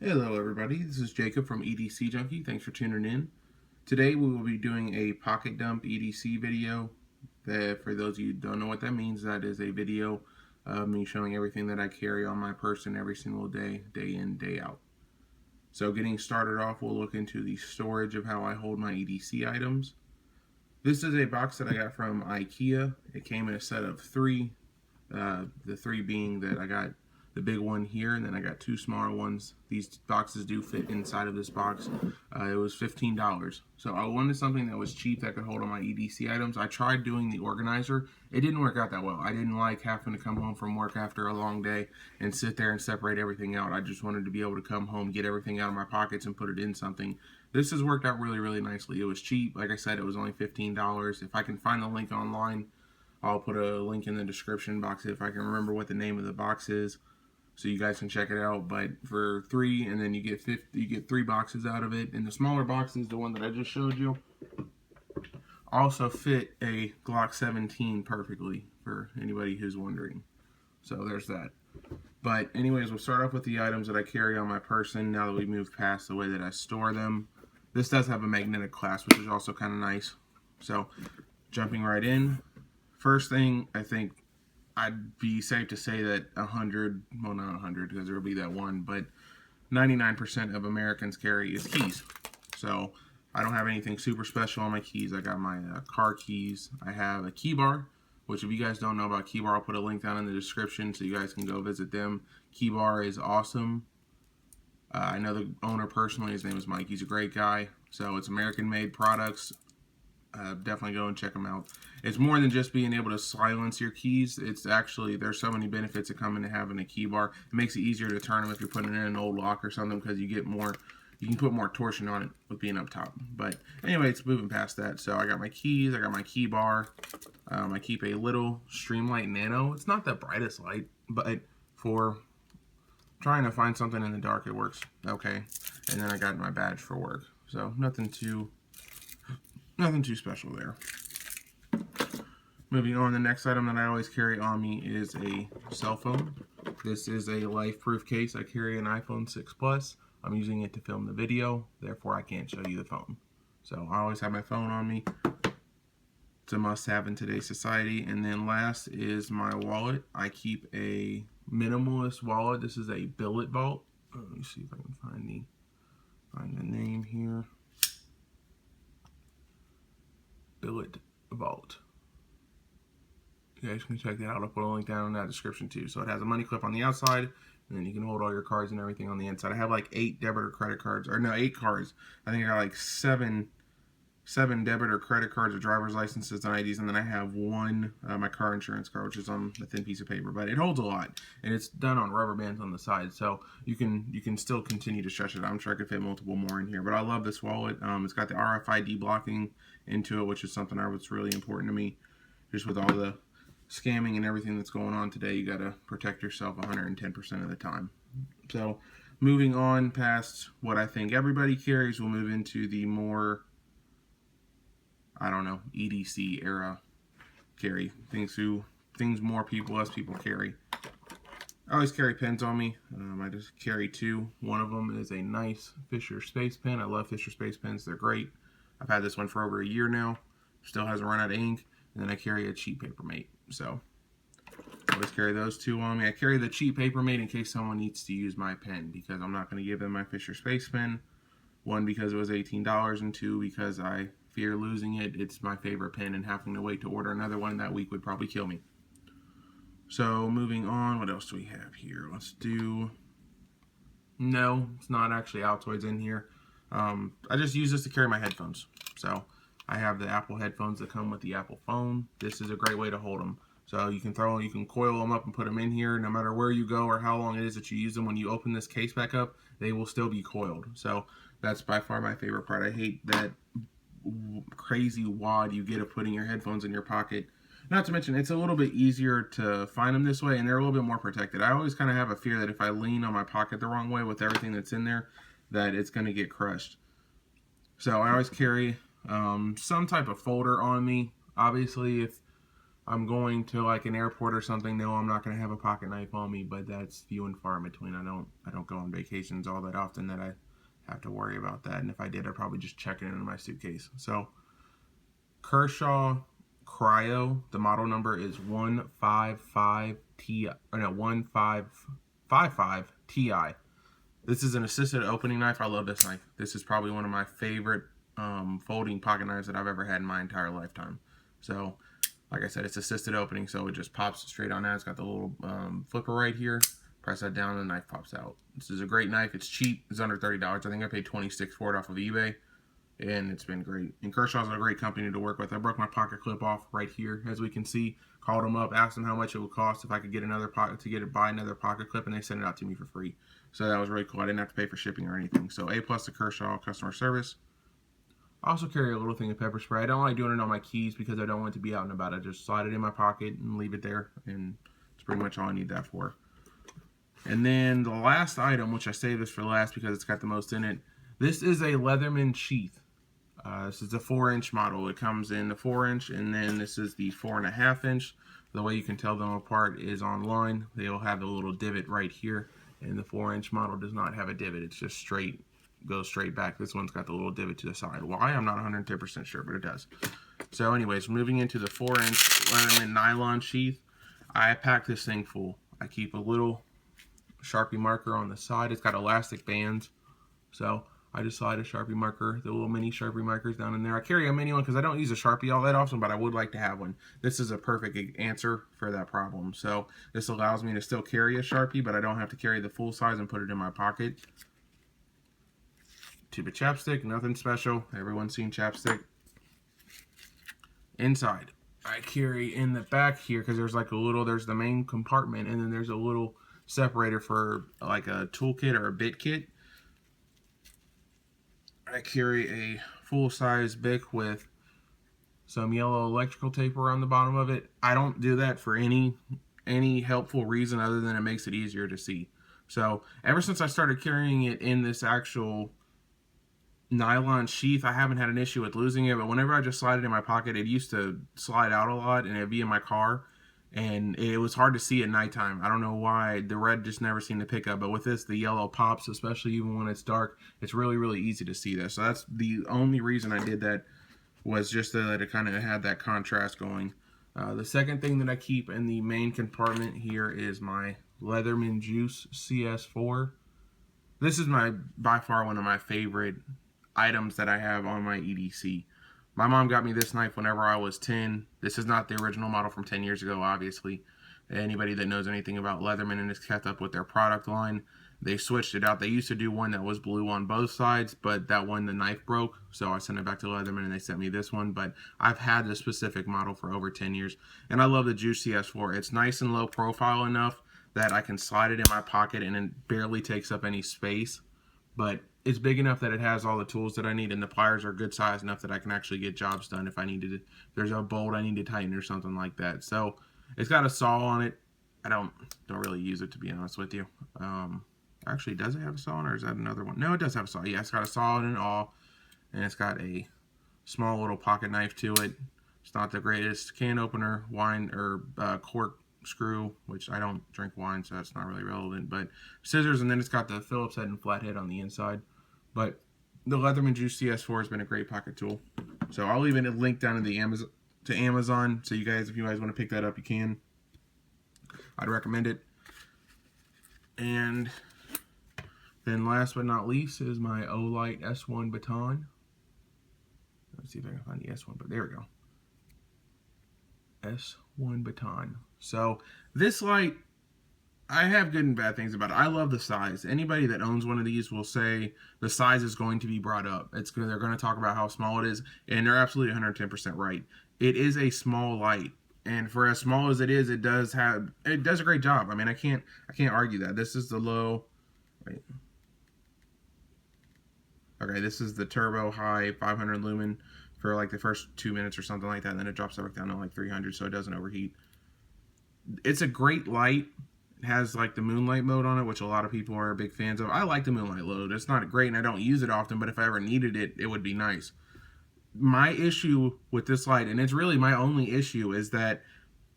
Hello everybody, this is Jacob from EDC Junkie. Thanks for tuning in. Today we will be doing a pocket dump EDC video. That, for those of you who don't know what that means, that is a video of me showing everything that I carry on my person every single day, day in, day out. So getting started off, we'll look into the storage of how I hold my EDC items. This is a box that I got from IKEA. It came in a set of three, the three being that I got the big one here, and then I got two smaller ones. These boxes do fit inside of this box. It was $15. So I wanted something that was cheap that could hold all my EDC items. I tried doing the organizer. It didn't work out that well. I didn't like having to come home from work after a long day and sit there and separate everything out. I just wanted to be able to come home, get everything out of my pockets, and put it in something. This has worked out really, really nicely. It was cheap. Like I said, it was only $15. If I can find the link online, I'll put a link in the description box if I can remember what the name of the box is, so you guys can check it out. But for $3, and then you get 3 boxes out of it. And the smaller boxes, the one that I just showed you, also fit a Glock 17 perfectly, for anybody who's wondering. So there's that. But anyways, we'll start off with the items that I carry on my person now that we move past the way that I store them. This does have a magnetic clasp, which is also kind of nice. So jumping right in, first thing, I think I'd be safe to say that 100, well not 100 because there will be that one, but 99% of Americans carry is keys. So I don't have anything super special on my keys. I got my car keys. I have a Keybar, which if you guys don't know about Keybar, I'll put a link down in the description so you guys can go visit them. Keybar is awesome. I know the owner personally. His name is Mike. He's a great guy. So it's American-made products. Definitely go and check them out. It's more than just being able to silence your keys. It's actually, there's so many benefits that come into having a key bar. It makes it easier to turn them if you're putting in an old lock or something, because you get more, you can put more torsion on it with being up top. But anyway, it's moving past that. So I got my keys, I got my key bar. I keep a little Streamlight Nano. It's not the brightest light, but for trying to find something in the dark, it works okay. And then I got my badge for work. So nothing too special there. Moving on, the next item that I always carry on me is a cell phone. This is a life-proof case. I carry an iPhone 6 Plus. I'm using it to film the video, therefore I can't show you the phone. So I always have my phone on me. It's a must-have in today's society. And then last is my wallet. I keep a minimalist wallet. This is a Billet Vault. Let me see if I can find the name here. Billet Vault. You guys can check that out. I'll put a link down in that description too. So it has a money clip on the outside, and then you can hold all your cards and everything on the inside. I have like 8 debit or credit cards, or no, 8 cards. I think I got like 7 debit or credit cards or driver's licenses and IDs, and then I have one, my car insurance card, which is on a thin piece of paper, but it holds a lot, and it's done on rubber bands on the side, so you can still continue to stretch it. I'm sure I could fit multiple more in here, but I love this wallet. It's got the RFID blocking into it, which is something that's really important to me. Just with all the scamming and everything that's going on today, you got to protect yourself 110% of the time. So moving on past what I think everybody carries, we'll move into the more, I don't know, EDC era carry. Things less people carry. I always carry pens on me. I just carry 2. One of them is a nice Fisher Space Pen. I love Fisher Space Pens. They're great. I've had this one for over a year now. Still hasn't run out of ink. And then I carry a cheap Papermate. So I always carry those 2 on me. I carry the cheap Papermate in case someone needs to use my pen, because I'm not going to give them my Fisher Space Pen. 1, because it was $18, and 2, because I fear losing it. It's my favorite pen, and having to wait to order another one that week would probably kill me. So moving on, what else do we have here? Let's do, no, it's not actually Altoids in here. I just use this to carry my headphones. So I have the Apple headphones that come with the Apple phone. This is a great way to hold them. So you can coil them up and put them in here. No matter where you go or how long it is that you use them, when you open this case back up, they will still be coiled. So that's by far my favorite part. I hate that crazy wad you get of putting your headphones in your pocket. Not to mention, it's a little bit easier to find them this way, and they're a little bit more protected. I always kind of have a fear that if I lean on my pocket the wrong way with everything that's in there, that it's going to get crushed. So I always carry some type of folder on me. Obviously, if I'm going to like an airport or something, no, I'm not going to have a pocket knife on me, but that's few and far in between. I don't go on vacations all that often that I have to worry about that. And if I did, I'd probably just check it into my suitcase. So Kershaw Cryo, the model number is 1555 Ti. This is an assisted opening knife. I love this knife. This is probably one of my favorite folding pocket knives that I've ever had in my entire lifetime. So, like I said, it's assisted opening, so it just pops straight on out. It's got the little flipper right here. Press that down, and the knife pops out. This is a great knife. It's cheap. It's under $30. I think I paid $26 for it off of eBay, and it's been great. And Kershaw's a great company to work with. I broke my pocket clip off right here, as we can see. Called them up, asked them how much it would cost if I could get another pocket buy another pocket clip, and they sent it out to me for free. So that was really cool. I didn't have to pay for shipping or anything. So A+ to Kershaw customer service. I also carry a little thing of pepper spray. I don't like doing it on my keys because I don't want it to be out and about. I just slide it in my pocket and leave it there, and it's pretty much all I need that for. And then the last item, which I saved this for last because it's got the most in it, this is a Leatherman Sheath. This is a 4-inch model. It comes in the 4-inch, and then this is the 4.5-inch. The way you can tell them apart is online. They'll have a little divot right here, and the 4-inch model does not have a divot. It's just straight, goes straight back. This one's got the little divot to the side. Why? I'm not 110% sure, but it does. So anyways, moving into the 4-inch Leatherman nylon sheath, I packed this thing full. I keep a little Sharpie marker on the side. It's got elastic bands, so I just slide a Sharpie marker, the little mini Sharpie markers down in there. I carry a mini one because I don't use a Sharpie all that often, but I would like to have one. This is a perfect answer for that problem. So this allows me to still carry a Sharpie, but I don't have to carry the full size and put it in my pocket. Tube of chapstick, nothing special. Everyone's seen chapstick. Inside, I carry in the back here because there's like a little, there's the main compartment, and then there's a little separator for like a toolkit or a bit kit. I carry a full-size Bic with some yellow electrical tape around the bottom of it. I don't do that for any helpful reason other than it makes it easier to see. So ever since I started carrying it in this actual nylon sheath, I haven't had an issue with losing it, but whenever I just slide it in my pocket, it used to slide out a lot, and it'd be in my car, and it was hard to see at nighttime. I don't know why. The red just never seemed to pick up, but with this, the yellow pops, especially even when it's dark. It's really, really easy to see this. So that's the only reason I did that, was just so that it kind of had that contrast going. The second thing that I keep in the main compartment here is my Leatherman Juice CS4. This is by far one of my favorite items that I have on my EDC. My mom got me this knife whenever I was 10. This is not the original model from 10 years ago, obviously. Anybody that knows anything about Leatherman and has kept up with their product line, they switched it out. They used to do one that was blue on both sides, but that one, the knife broke, so I sent it back to Leatherman and they sent me this one. But I've had this specific model for over 10 years, and I love the Juice CS4. It's nice and low profile enough that I can slide it in my pocket and it barely takes up any space, but it's big enough that it has all the tools that I need, and the pliers are good size enough that I can actually get jobs done if I needed it. If there's a bolt I need to tighten or something like that. So it's got a saw on it. I don't really use it, to be honest with you. Actually, does it have a saw on it, or is that another one? No, it does have a saw. Yeah, it's got a saw and all, and it's got a small little pocket knife to it. It's not the greatest can opener, wine, or cork screw, which I don't drink wine, so that's not really relevant, but scissors, and then it's got the Phillips head and flathead on the inside. But the Leatherman Juice CS4 has been a great pocket tool. So I'll leave a link down in the Amazon, so you guys, if you guys want to pick that up, you can. I'd recommend it. And then last but not least is my Olight S1 Baton. Let's see if I can find the S1, but there we go. S1 Baton. So this light, I have good and bad things about it. I love the size. Anybody that owns one of these will say the size is going to be brought up. They're going to talk about how small it is, and they're absolutely 110% right. It is a small light, and for as small as it is, it does a great job. I mean, I can't argue that. This is the low. Wait. Okay, this is the turbo high 500 lumen for like the first 2 minutes or something like that, and then it drops back down to like 300, so it doesn't overheat. It's a great light. It has like the moonlight mode on it, which a lot of people are big fans of. I like the moonlight mode. It's not great, and I don't use it often, but if I ever needed it, it would be nice. My issue with this light, and it's really my only issue, is that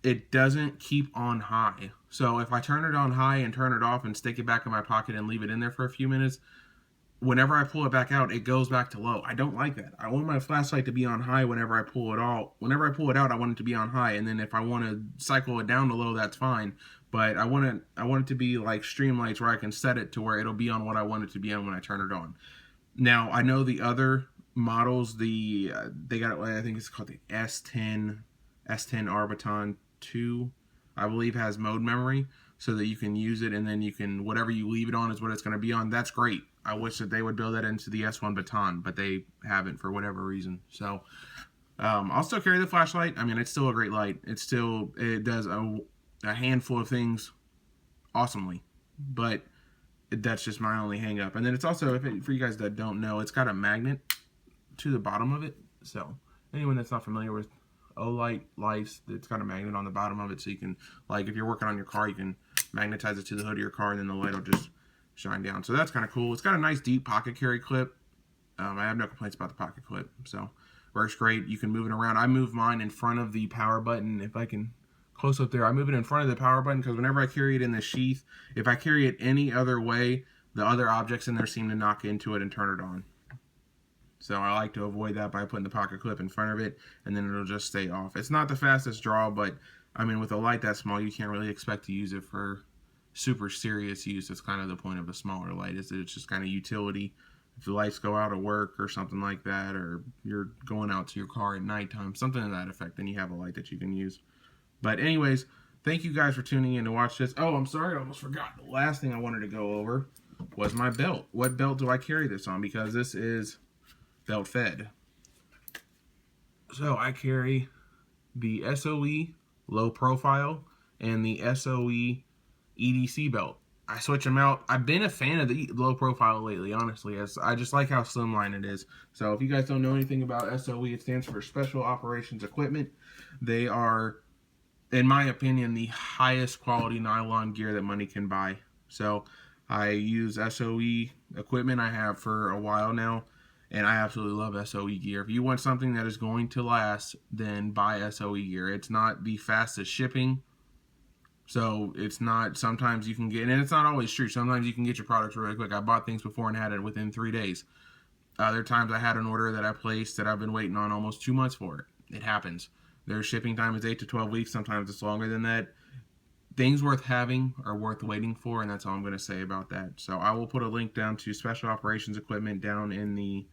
it doesn't keep on high. So if I turn it on high and turn it off and stick it back in my pocket and leave it in there for a few minutes, whenever I pull it back out, it goes back to low. I don't like that. I want my flashlight to be on high whenever I pull it out. Whenever I pull it out, I want it to be on high, and then if I want to cycle it down to low, that's fine. But I want it to be like Streamlights, where I can set it to where it'll be on what I want it to be on when I turn it on. Now, I know the other models, they got, I think it's called the S10 Baton 2, I believe, has mode memory, so that you can use it, and then you can, whatever you leave it on is what it's going to be on. That's great. I wish that they would build that into the S1 Baton, but they haven't for whatever reason. So I'll still carry the flashlight. I mean, it's still a great light. It does a handful of things awesomely, but that's just my only hang up. And then it's also, for you guys that don't know, it's got a magnet to the bottom of it. So anyone that's not familiar with Olight lights, it's got a magnet on the bottom of it, so you can, like, if you're working on your car, you can magnetize it to the hood of your car, and then the light will just shine down. So that's kind of cool. It's got a nice deep pocket carry clip. I have no complaints about the pocket clip, so works great. You can move it around. I move mine in front of the power button. If I can close up there, I move it in front of the power button, because whenever I carry it in the sheath, if I carry it any other way, the other objects in there seem to knock into it and turn it on. So I like to avoid that by putting the pocket clip in front of it, and then it'll just stay off. It's not the fastest draw, but I mean, with a light that small, you can't really expect to use it for super serious use. That's kind of the point of a smaller light, is that it's just kind of utility. If the lights go out at work or something like that, or you're going out to your car at nighttime, something to that effect, then you have a light that you can use. But anyways, thank you guys for tuning in to watch this. Oh, I'm sorry, I almost forgot. The last thing I wanted to go over was my belt. What belt do I carry this on? Because this is belt fed. So I carry the SOE low profile and the SOE EDC belt. I switch them out. I've been a fan of the low profile lately, honestly, as I just like how slimline it is. So if you guys don't know anything about SOE, it stands for Special Operations Equipment. They are, in my opinion, the highest quality nylon gear that money can buy. So I use SOE equipment. I have for a while now, and I absolutely love SOE gear. If you want something that is going to last, then buy SOE gear. It's not the fastest shipping, so it's not, sometimes you can get, and it's not always true, sometimes you can get your products really quick. I bought things before and had it within 3 days. Other times I had an order that I placed that I've been waiting on almost 2 months for it. It happens. Their shipping time is 8 to 12 weeks. Sometimes it's longer than that. Things worth having are worth waiting for, and that's all I'm going to say about that. So I will put a link down to Special Operations Equipment down in the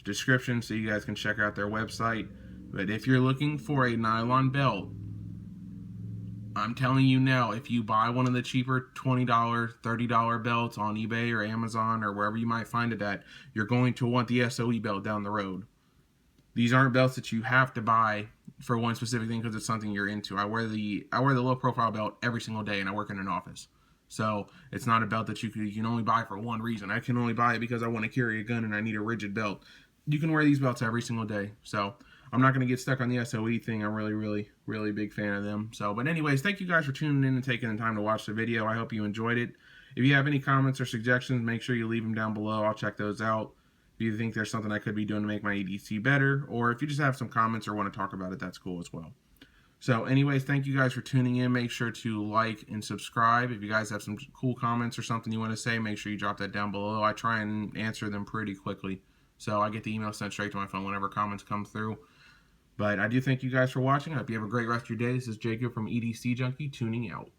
description so you guys can check out their website. But if you're looking for a nylon belt, I'm telling you now, if you buy one of the cheaper $20, $30 belts on eBay or Amazon or wherever you might find it at, you're going to want the SOE belt down the road. These aren't belts that you have to buy for one specific thing because it's something you're into. I wear the low profile belt every single day, and I work in an office. So it's not a belt that you can only buy for one reason. I can only buy it because I want to carry a gun and I need a rigid belt. You can wear these belts every single day. So I'm not going to get stuck on the SOE thing. I'm really big fan of them. So, but anyways, thank you guys for tuning in and taking the time to watch the video. I hope you enjoyed it. If you have any comments or suggestions, make sure you leave them down below. I'll check those out. If you think there's something I could be doing to make my EDC better, or if you just have some comments or want to talk about it, that's cool as well. So anyways, thank you guys for tuning in. Make sure to like and subscribe. If you guys have some cool comments or something you want to say, make sure you drop that down below. I try and answer them pretty quickly. So I get the email sent straight to my phone whenever comments come through. But I do thank you guys for watching. I hope you have a great rest of your day. This is Jacob from EDC Junkie, tuning out.